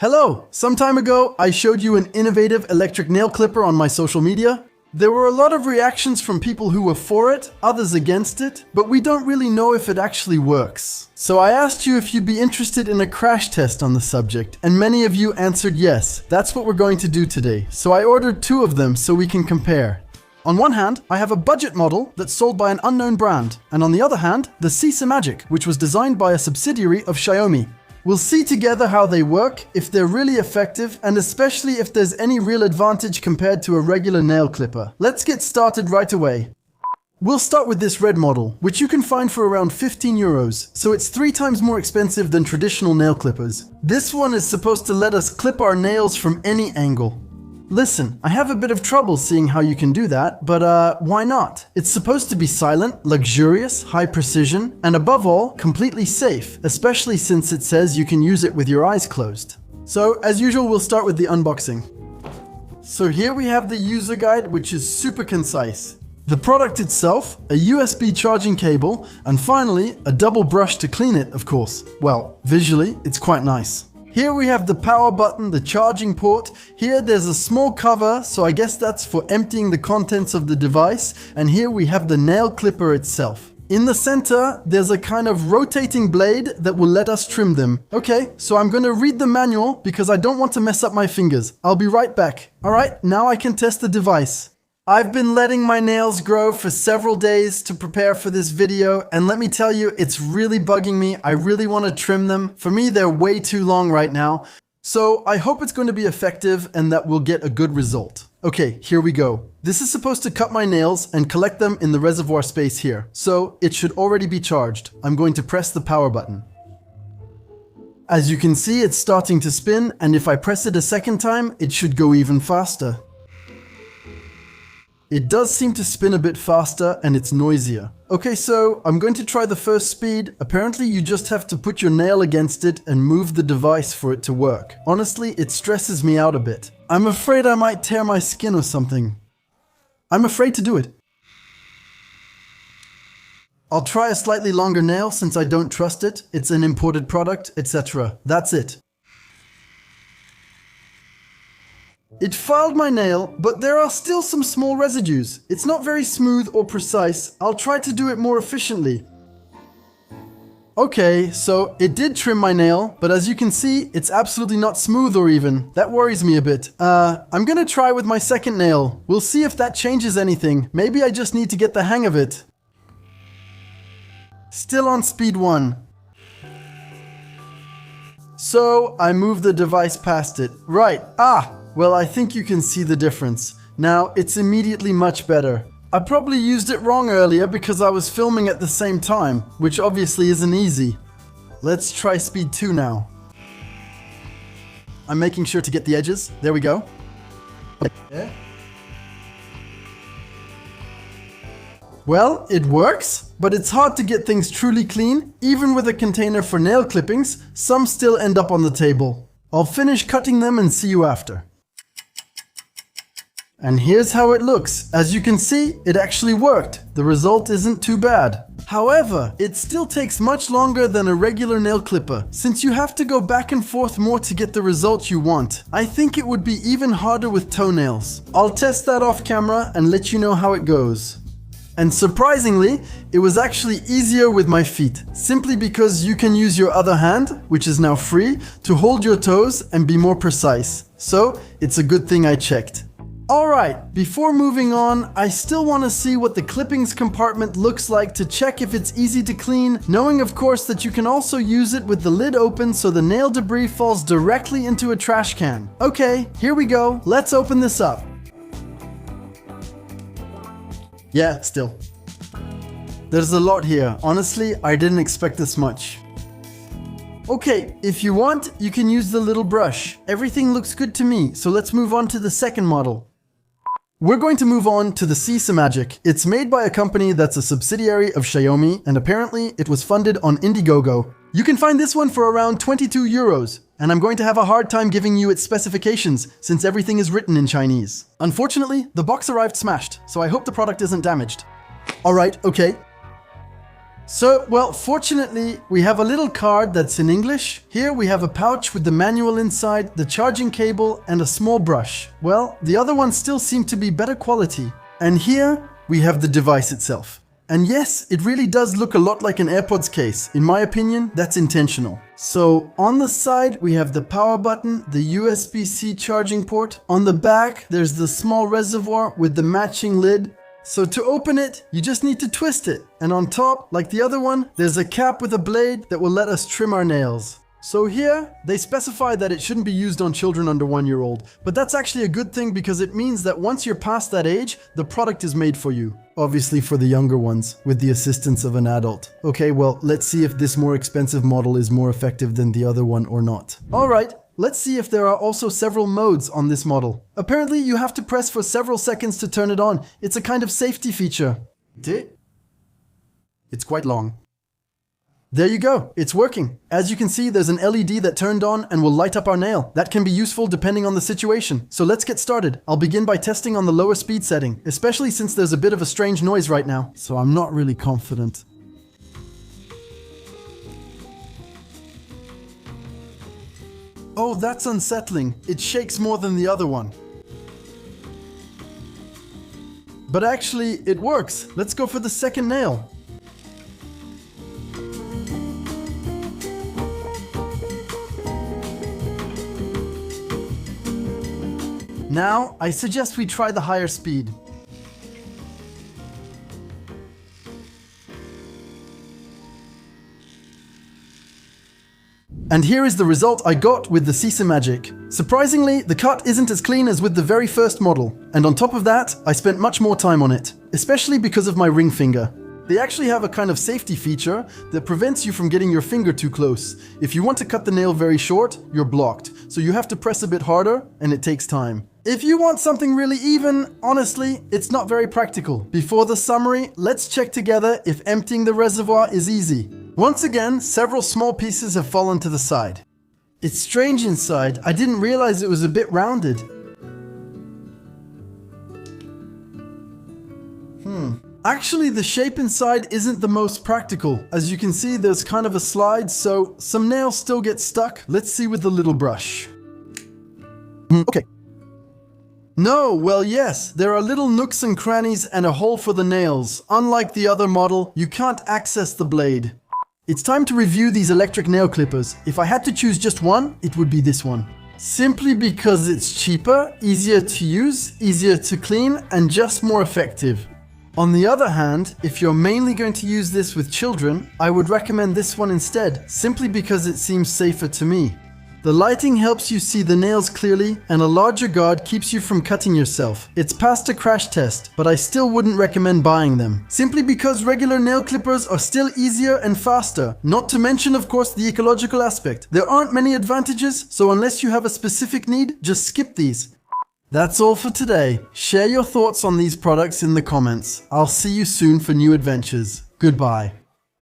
Hello! Some time ago, I showed you an innovative electric nail clipper on my social media. There were a lot of reactions from people who were for it, others against it, but we don't really know if it actually works. So I asked you if you'd be interested in a crash test on the subject, and many of you answered yes. That's what we're going to do today. So I ordered 2 of them so we can compare. On one hand, I have a budget model that's sold by an unknown brand, and on the other hand, the Simagic, which was designed by a subsidiary of Xiaomi. We'll see together how they work, if they're really effective, and especially if there's any real advantage compared to a regular nail clipper. Let's get started right away. We'll start with this red model, which you can find for around 15 euros, so it's 3 times more expensive than traditional nail clippers. This one is supposed to let us clip our nails from any angle. Listen, I have a bit of trouble seeing how you can do that, but why not? It's supposed to be silent, luxurious, high precision, and above all, completely safe, especially since it says you can use it with your eyes closed. So, as usual, we'll start with the unboxing. So here we have the user guide, which is super concise. The product itself, a USB charging cable, and finally, a double brush to clean it, of course. Well, visually, it's quite nice. Here we have the power button, the charging port. Here there's a small cover, so I guess that's for emptying the contents of the device. And here we have the nail clipper itself. In the center, there's a kind of rotating blade that will let us trim them. Okay, so I'm gonna read the manual because I don't want to mess up my fingers. I'll be right back. All right, now I can test the device. I've been letting my nails grow for several days to prepare for this video, and let me tell you, it's really bugging me. I really want to trim them. For me, they're way too long right now. So I hope it's going to be effective and that we'll get a good result. Okay, here we go. This is supposed to cut my nails and collect them in the reservoir space here. So it should already be charged. I'm going to press the power button. As you can see, it's starting to spin, and if I press it a second time, it should go even faster. It does seem to spin a bit faster and it's noisier. Okay, so I'm going to try the first speed. Apparently you just have to put your nail against it and move the device for it to work. Honestly, it stresses me out a bit. I'm afraid I might tear my skin or something. I'm afraid to do it. I'll try a slightly longer nail since I don't trust it. It's an imported product, etc. That's it. It filed my nail, but there are still some small residues. It's not very smooth or precise. I'll try to do it more efficiently. Okay, so it did trim my nail, but as you can see, it's absolutely not smooth or even. That worries me a bit. I'm gonna try with my second nail. We'll see if that changes anything. Maybe I just need to get the hang of it. Still on speed 1. So I move the device past it. Right, well, I think you can see the difference. Now, it's immediately much better. I probably used it wrong earlier because I was filming at the same time, which obviously isn't easy. Let's try speed 2 now. I'm making sure to get the edges. There we go. Well, it works, but it's hard to get things truly clean. Even with a container for nail clippings, some still end up on the table. I'll finish cutting them and see you after. And here's how it looks. As you can see, it actually worked. The result isn't too bad. However, it still takes much longer than a regular nail clipper, since you have to go back and forth more to get the result you want. I think it would be even harder with toenails. I'll test that off camera and let you know how it goes. And surprisingly, it was actually easier with my feet, simply because you can use your other hand, which is now free, to hold your toes and be more precise. So, it's a good thing I checked. Alright, before moving on, I still want to see what the clippings compartment looks like to check if it's easy to clean, knowing of course that you can also use it with the lid open so the nail debris falls directly into a trash can. Okay, here we go, let's open this up. Yeah, still. There's a lot here. Honestly, I didn't expect this much. Okay, if you want, you can use the little brush. Everything looks good to me, so let's move on to the second model. We're going to move on to the Simagic. It's made by a company that's a subsidiary of Xiaomi, and apparently it was funded on Indiegogo. You can find this one for around 22 euros, and I'm going to have a hard time giving you its specifications since everything is written in Chinese. Unfortunately, the box arrived smashed, so I hope the product isn't damaged. Alright, okay. So, well, fortunately, we have a little card that's in English. Here we have a pouch with the manual inside, the charging cable, and a small brush. Well, the other ones still seem to be better quality. And here we have the device itself. And yes, it really does look a lot like an AirPods case. In my opinion, that's intentional. So on the side, we have the power button, the USB-C charging port. On the back, there's the small reservoir with the matching lid. So to open it, you just need to twist it. And on top, like the other one, there's a cap with a blade that will let us trim our nails. So here, they specify that it shouldn't be used on children under 1 year old. But that's actually a good thing because it means that once you're past that age, the product is made for you. Obviously for the younger ones, with the assistance of an adult. Okay, well, let's see if this more expensive model is more effective than the other one or not. Alright. Let's see if there are also several modes on this model. Apparently you have to press for several seconds to turn it on. It's a kind of safety feature. It's quite long. There you go, it's working. As you can see, there's an LED that turned on and will light up our nail. That can be useful depending on the situation. So let's get started. I'll begin by testing on the lower speed setting, especially since there's a bit of a strange noise right now. So I'm not really confident. Oh, that's unsettling. It shakes more than the other one. But actually, it works. Let's go for the second nail. Now, I suggest we try the higher speed. And here is the result I got with the Simagic. Surprisingly, the cut isn't as clean as with the very first model. And on top of that, I spent much more time on it, especially because of my ring finger. They actually have a kind of safety feature that prevents you from getting your finger too close. If you want to cut the nail very short, you're blocked. So you have to press a bit harder, and it takes time. If you want something really even, honestly, it's not very practical. Before the summary, let's check together if emptying the reservoir is easy. Once again, several small pieces have fallen to the side. It's strange inside. I didn't realize it was a bit rounded. Actually, the shape inside isn't the most practical. As you can see, there's kind of a slide, so some nails still get stuck. Let's see with the little brush. Okay. No, well yes, there are little nooks and crannies and a hole for the nails. Unlike the other model, you can't access the blade. It's time to review these electric nail clippers. If I had to choose just one, it would be this one. Simply because it's cheaper, easier to use, easier to clean, and just more effective. On the other hand, if you're mainly going to use this with children, I would recommend this one instead, simply because it seems safer to me. The lighting helps you see the nails clearly, and a larger guard keeps you from cutting yourself. It's passed a crash test, but I still wouldn't recommend buying them. Simply because regular nail clippers are still easier and faster. Not to mention, of course, the ecological aspect. There aren't many advantages, so unless you have a specific need, just skip these. That's all for today. Share your thoughts on these products in the comments. I'll see you soon for new adventures. Goodbye.